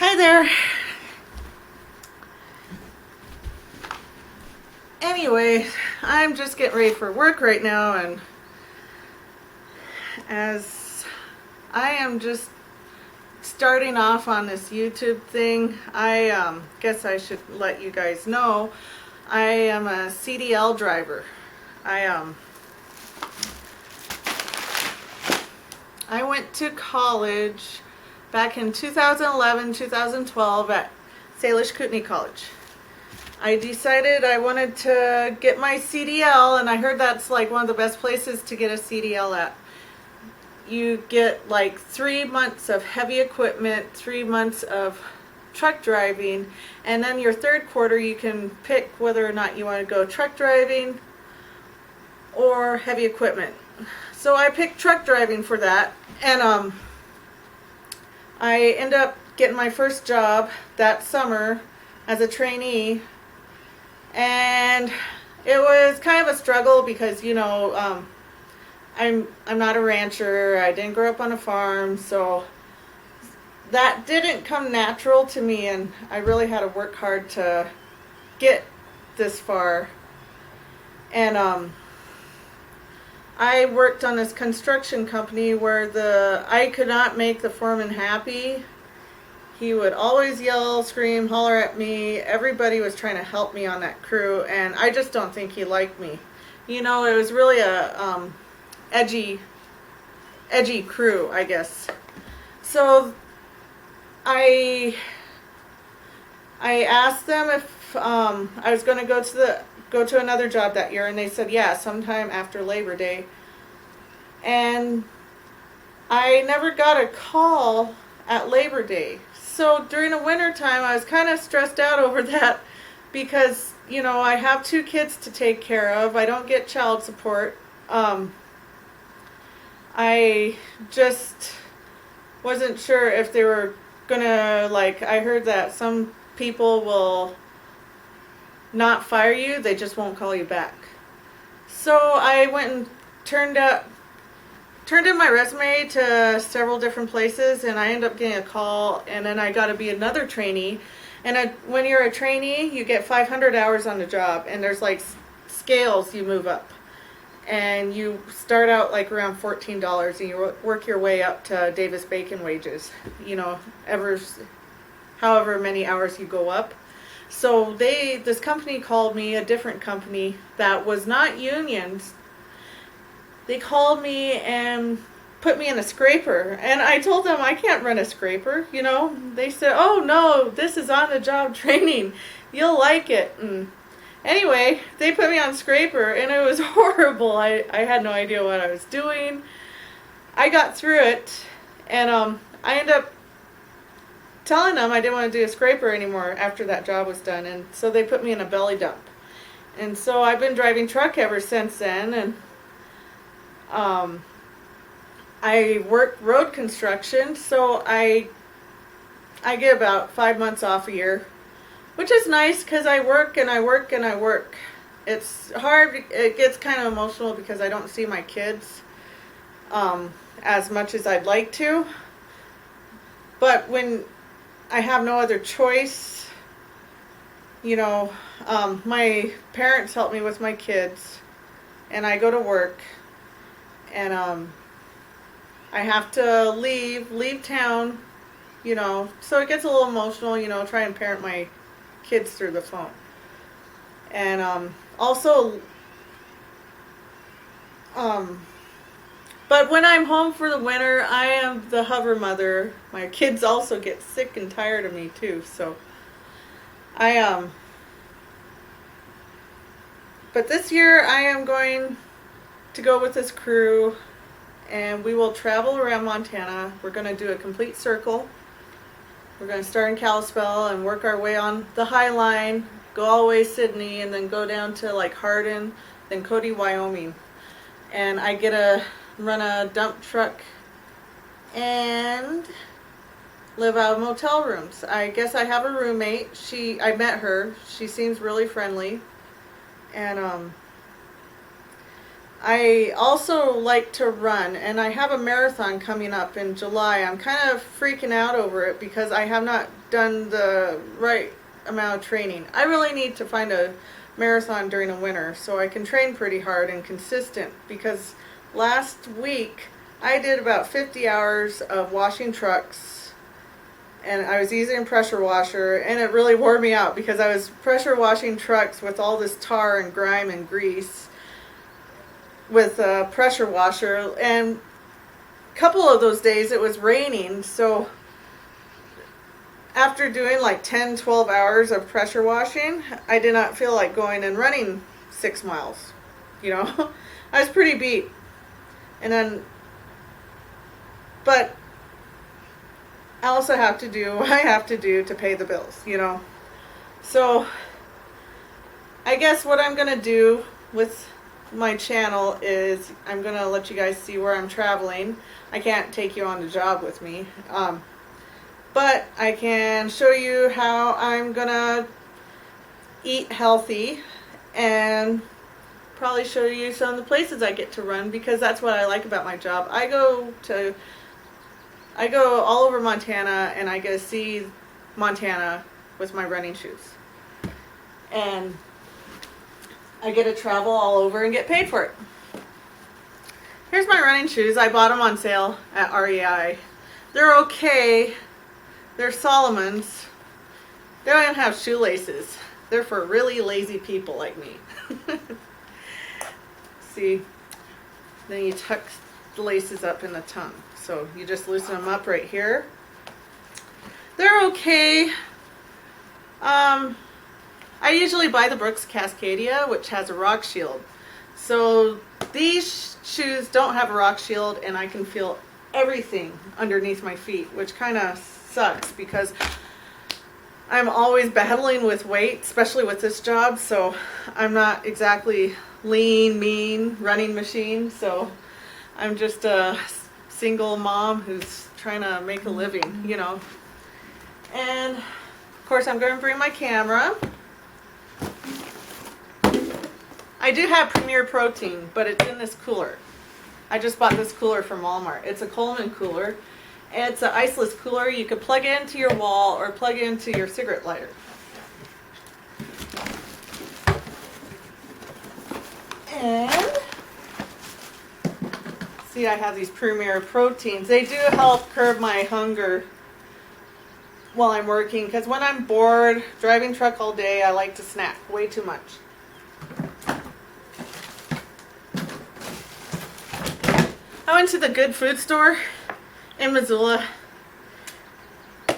Hi there. Anyway, I'm just getting ready for work right now, and as I am just starting off on this YouTube thing, I guess I should let you guys know I am a CDL driver. I went to college back in 2011, 2012 at Salish Kootenai College. I decided I wanted to get my CDL, and I heard that's like one of the best places to get a CDL at. You get like 3 months of heavy equipment, 3 months of truck driving, and then your third quarter you can pick whether or not you want to go truck driving or heavy equipment. So I picked truck driving for that, and I ended up getting my first job that summer as a trainee. And it was kind of a struggle because, I'm not a rancher. I didn't grow up on a farm, so that didn't come natural to me, and I really had to work hard to get this far. And I worked on this construction company where I could not make the foreman happy. He would always yell, scream, holler at me. Everybody was trying to help me on that crew, and I just don't think he liked me. It was really a edgy crew, I guess. So I asked them if I was going to go to another job that year, and they said yeah, sometime after Labor Day. And I never got a call at Labor Day. So during the winter time, I was kind of stressed out over that because, I have 2 kids to take care of. I don't get child support. I just wasn't sure if they were gonna, I heard that some people will not fire you, they just won't call you back. So I went and turned in my resume to several different places, and I ended up getting a call, and then I got to be another trainee. And when you're a trainee, you get 500 hours on the job, and there's scales you move up. And you start out around $14, and you work your way up to Davis-Bacon wages, however many hours you go up. So this company called me, a different company that was not unions. They called me and put me in a scraper, and I told them I can't run a scraper. They said, oh no, this is on the job training, you'll like it. And anyway, they put me on scraper, and it was horrible. I had no idea what I was doing. I got through it, and I ended up telling them I didn't want to do a scraper anymore after that job was done, and so they put me in a belly dump. And so I've been driving truck ever since then, and I work road construction, so I get about 5 months off a year, which is nice because I work and I work and I work. It's hard. It gets kind of emotional because I don't see my kids as much as I'd like to. But when I have no other choice, my parents help me with my kids, and I go to work, and I have to leave town, so it gets a little emotional, try and parent my kids through the phone. And also, but when I'm home for the winter, I am the hover mother. My kids also get sick and tired of me too, so but this year I am going to go with this crew, and we will travel around Montana. We're going to do a complete circle. We're going to start in Kalispell and work our way on the High Line, go all the way to Sydney, and then go down to Hardin, then Cody, Wyoming. And I get to run a dump truck and live out of motel rooms. I guess I have a roommate. I met her. She seems really friendly. And I also like to run, and I have a marathon coming up in July. I'm kind of freaking out over it because I have not done the right amount of training. I really need to find a marathon during the winter so I can train pretty hard and consistent, because last week I did about 50 hours of washing trucks, and I was using a pressure washer, and it really wore me out because I was pressure washing trucks with all this tar and grime and grease with a pressure washer, and a couple of those days it was raining, so after doing like 10-12 hours of pressure washing, I did not feel like going and running 6 miles. I was pretty beat. And then, but I also have to do what I have to do to pay the bills, So I guess what I'm going to do with my channel is I'm going to let you guys see where I'm traveling. I can't take you on the job with me. But I can show you how I'm gonna eat healthy, and probably show you some of the places I get to run, because that's what I like about my job. I go all over Montana, and I get to see Montana with my running shoes. And I get to travel all over and get paid for it. Here's my running shoes. I bought them on sale at REI. They're okay. They're Solomon's. They don't even have shoelaces. They're for really lazy people like me. See, then you tuck the laces up in the tongue. So you just loosen them up right here. They're okay. I usually buy the Brooks Cascadia, which has a rock shield. So these shoes don't have a rock shield, and I can feel everything underneath my feet, which kind of sucks because I'm always battling with weight, especially with this job. So I'm not exactly lean, mean running machine. So I'm just a single mom who's trying to make a living, And of course I'm going to bring my camera. I do have Premier Protein, but it's in this cooler. I just bought this cooler from Walmart. It's a Coleman cooler. It's an iceless cooler. You can plug it into your wall or plug it into your cigarette lighter. And see, I have these Premier Proteins. They do help curb my hunger while I'm working, because when I'm bored driving truck all day, I like to snack way too much. I went to the Good Food store in Missoula.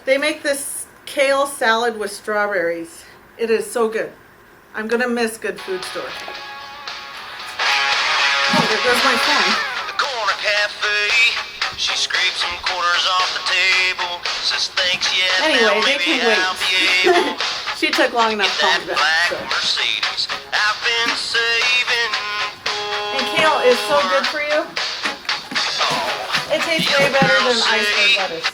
They make this kale salad with strawberries. It is so good. I'm gonna miss Good Food store. Oh, there goes my phone. The corner cafe. She scrapes some quarters off the table. Says thanks, yeah. Anyway, they can wait. She took long enough to call me back. So. Mercedes I've been saving for. And kale is so good for you. It tastes way better than iceberg lettuce.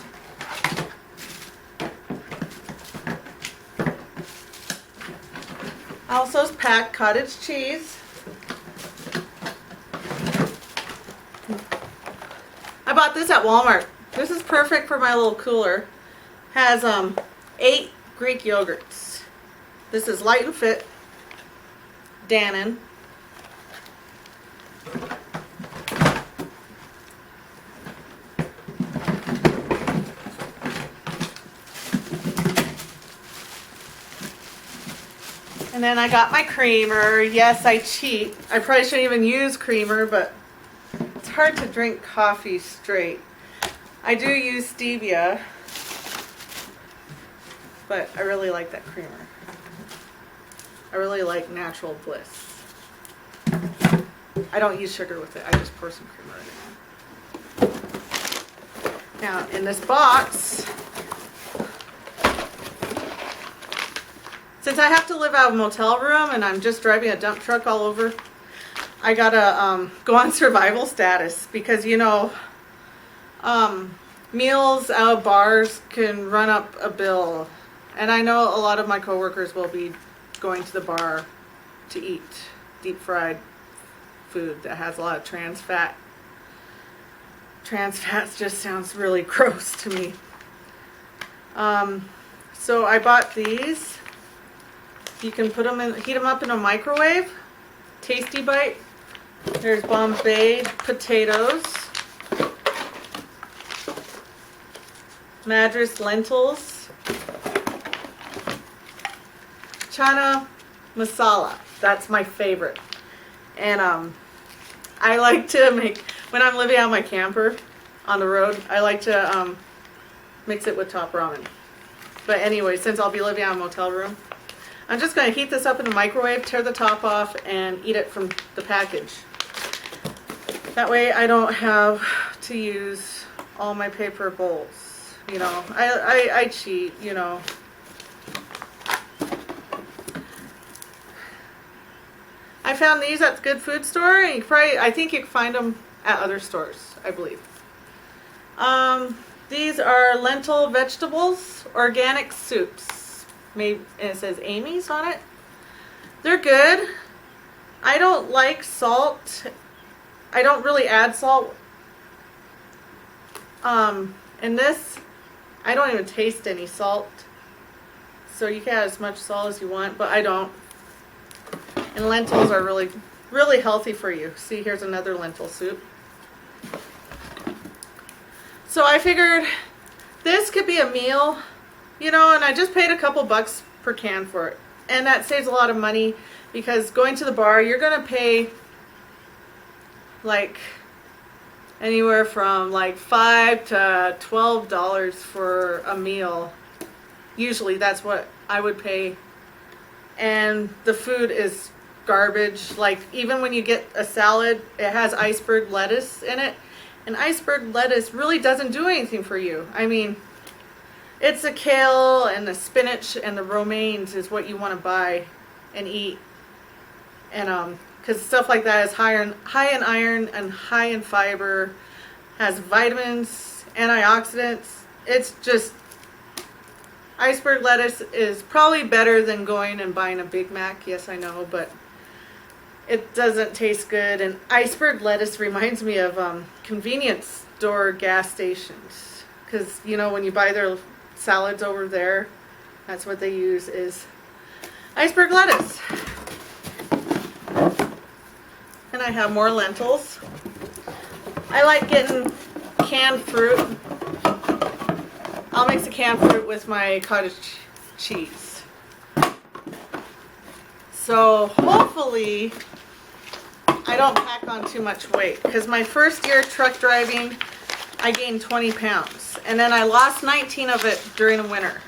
I also packed cottage cheese. I bought this at Walmart. This is perfect for my little cooler. Has 8 Greek yogurts. This is Light and Fit, Dannon. And then I got my creamer. Yes, I cheat. I probably shouldn't even use creamer, but it's hard to drink coffee straight. I do use stevia, but I really like that creamer. I really like Natural Bliss. I don't use sugar with it. I just pour some creamer in it. Now, in this box, since I have to live out of a motel room and I'm just driving a dump truck all over, I gotta go on survival status, because meals out of bars can run up a bill, and I know a lot of my coworkers will be going to the bar to eat deep fried food that has a lot of trans fat. Trans fats just sounds really gross to me. So I bought these. You can put them in, heat them up in a microwave. Tasty Bite. There's Bombay potatoes. Madras lentils. Chana masala. That's my favorite. And I like to make, when I'm living out my camper on the road, I like to mix it with top ramen. But anyway, since I'll be living out in a motel room, I'm just going to heat this up in the microwave, tear the top off, and eat it from the package. That way I don't have to use all my paper bowls. You know, I cheat, you know. I found these at the Good Food Store, and I think you can find them at other stores, I believe. These are lentil vegetables, organic soups. Maybe, and it says Amy's on it. They're good. I don't like salt. I don't really add salt. In this, I don't even taste any salt. So you can add as much salt as you want, but I don't. And lentils are really, really healthy for you. See, here's another lentil soup. So I figured this could be a meal, you know, and I just paid a couple bucks per can for it. And that saves a lot of money because going to the bar, you're going to pay like anywhere from like $5 to $12 for a meal. Usually that's what I would pay. And the food is garbage. Like even when you get a salad, it has iceberg lettuce in it. And iceberg lettuce really doesn't do anything for you. I mean, it's the kale and the spinach and the romaines is what you want to buy and eat. And because stuff like that is high in iron and high in fiber, has vitamins, antioxidants. It's just, iceberg lettuce is probably better than going and buying a Big Mac. Yes, I know, but it doesn't taste good. And iceberg lettuce reminds me of convenience store gas stations. Because, you know, when you buy their salads over there, that's what they use is iceberg lettuce. And I have more lentils. I like getting canned fruit. I'll mix the canned fruit with my cottage cheese. So hopefully I don't pack on too much weight, because my first year truck driving I gained 20 pounds and then I lost 19 of it during the winter,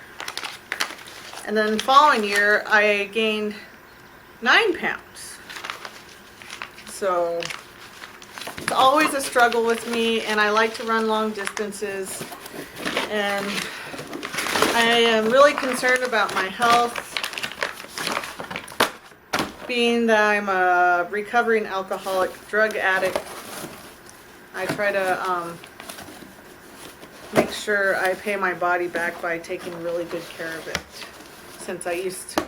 and then the following year I gained 9 pounds. So it's always a struggle with me, and I like to run long distances, and I am really concerned about my health, being that I'm a recovering alcoholic, drug addict. I try to make sure I pay my body back by taking really good care of it, since I used to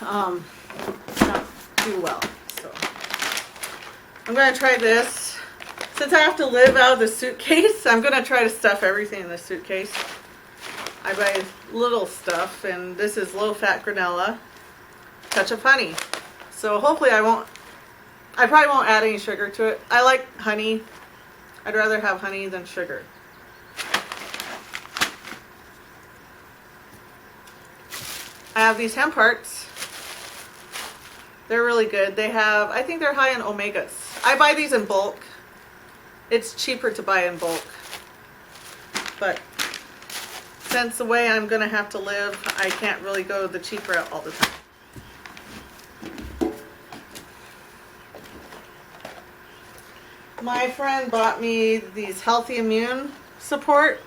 not do well. So I'm going to try this. Since I have to live out of the suitcase, I'm going to try to stuff everything in the suitcase. I buy little stuff, and this is low-fat granola, touch of honey. So hopefully I probably won't add any sugar to it. I like honey. I'd rather have honey than sugar. I have these hemp hearts. They're really good. They have, I think they're high in omegas. I buy these in bulk. It's cheaper to buy in bulk. But since the way I'm going to have to live, I can't really go the cheap route all the time. My friend bought me these Healthy Immune Support.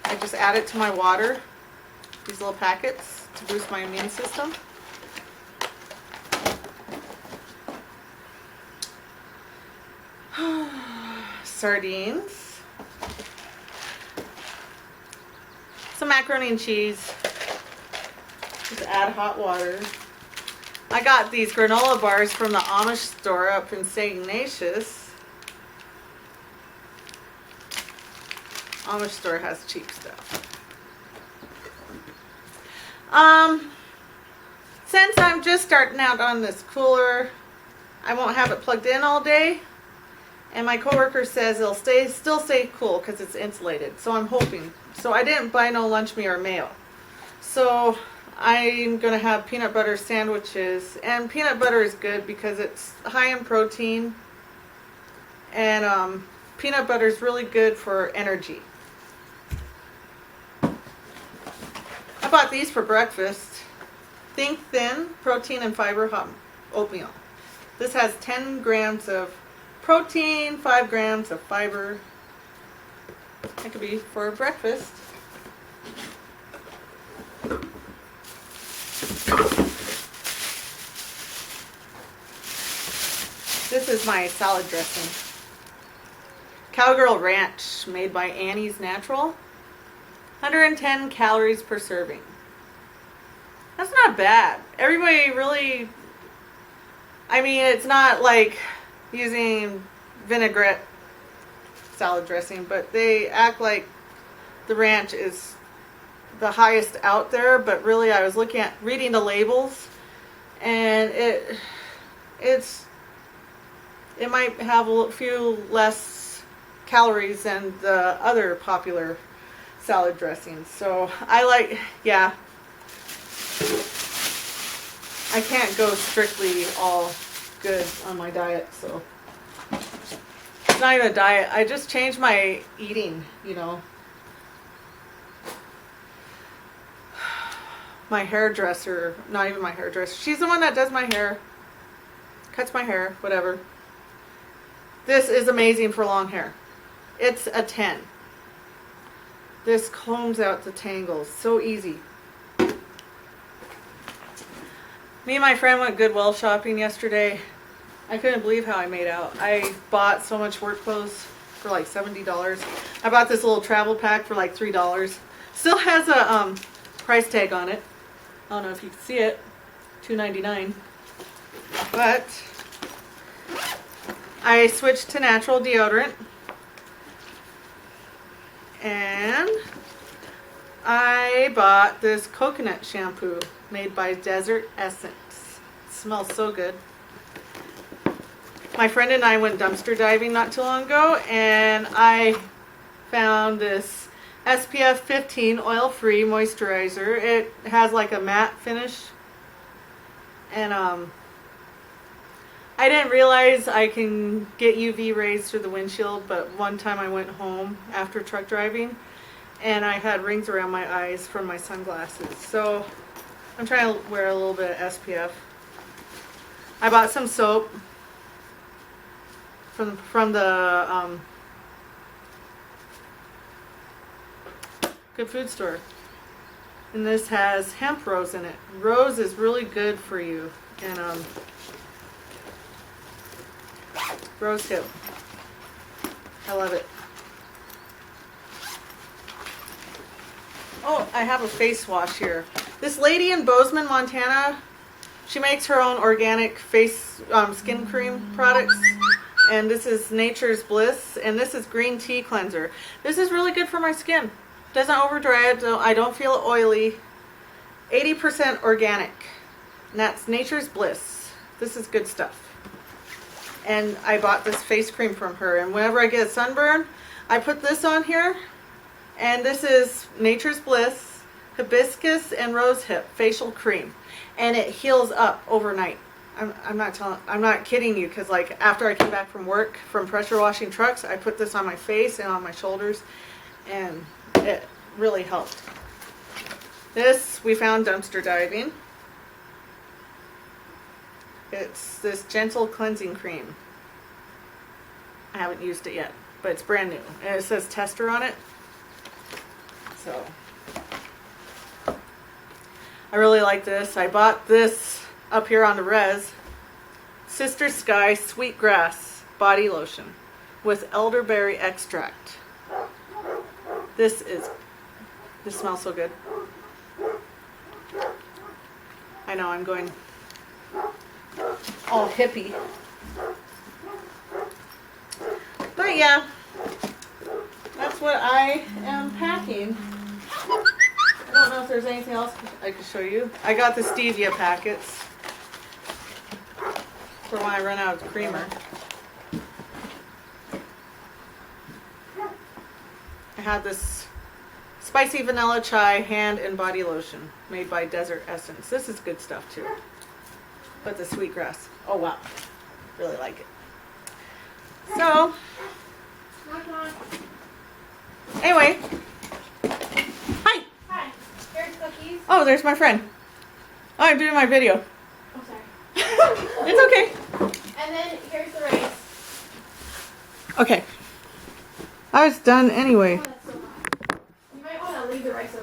I just add it to my water, these little packets, to boost my immune system. Sardines. Some macaroni and cheese. Just add hot water. I got these granola bars from the Amish store up in St. Ignatius. Amish store has cheap stuff. Since I'm just starting out on this cooler, I won't have it plugged in all day. And my coworker says it'll still stay cool because it's insulated. So I'm hoping. So I didn't buy no lunch meat or mayo. So I'm going to have peanut butter sandwiches. And peanut butter is good because it's high in protein. And peanut butter is really good for energy. I bought these for breakfast. Think Thin Protein and Fiber Hot Oatmeal. This has 10 grams of protein, 5 grams of fiber. That could be for breakfast. This is my salad dressing. Cowgirl Ranch, made by Annie's Natural. 110 calories per serving. That's not bad. Everybody really, I mean, it's not like using vinaigrette salad dressing, but they act like the ranch is the highest out there. But really, I was reading the labels, and it might have a few less calories than the other popular salad dressings. So yeah. I can't go strictly all good on my diet, so it's not even a diet. I just changed my eating, you know. My hairdresser, not even my hairdresser. She's the one that does my hair, cuts my hair, whatever. This is amazing for long hair. It's a 10. This combs out the tangles so easy. Me and my friend went Goodwill shopping yesterday. I couldn't believe how I made out. I bought so much work clothes for like $70. I bought this little travel pack for like $3. Still has a price tag on it. I don't know if you can see it. $2.99. But I switched to natural deodorant. And I bought this coconut shampoo made by Desert Essence. It smells so good. My friend and I went dumpster diving not too long ago, and I found this SPF 15 oil-free moisturizer. It has like a matte finish, and I didn't realize I can get UV rays through the windshield, but one time I went home after truck driving, and I had rings around my eyes from my sunglasses. So I'm trying to wear a little bit of SPF. I bought some soap from the Good Food Store. And this has hemp rose in it. Rose is really good for you. And rose hip. I love it. Oh, I have a face wash here. This lady in Bozeman, Montana, she makes her own organic face skin cream products. And this is Nature's Bliss. And this is green tea cleanser. This is really good for my skin. Doesn't over dry it. I don't feel oily. 80% organic. And that's Nature's Bliss. This is good stuff. And I bought this face cream from her. And whenever I get a sunburn, I put this on here. And this is Nature's Bliss Hibiscus and Rosehip Facial Cream. And it heals up overnight. I'm not kidding you, because like after I came back from work from pressure washing trucks, I put this on my face and on my shoulders, and it really helped. This we found dumpster diving. It's this gentle cleansing cream. I haven't used it yet, but it's brand new. And it says tester on it. So I really like this. I bought this up here on the res. Sister Sky Sweetgrass Body Lotion with elderberry extract. This smells so good. I know I'm going all hippie. But yeah, that's what I am packing. I don't know if there's anything else I could show you. I got the stevia packets for when I run out of creamer. I had this spicy vanilla chai hand and body lotion made by Desert Essence. This is good stuff too. But the sweetgrass. Oh wow. Really like it. So, anyway. Hi. Hi. Here's cookies. Oh, there's my friend. Oh, I'm doing my video. Oh, sorry. It's okay. And then here's the rice. Okay. I was done anyway. Oh, that's so hot. You might want to leave the rice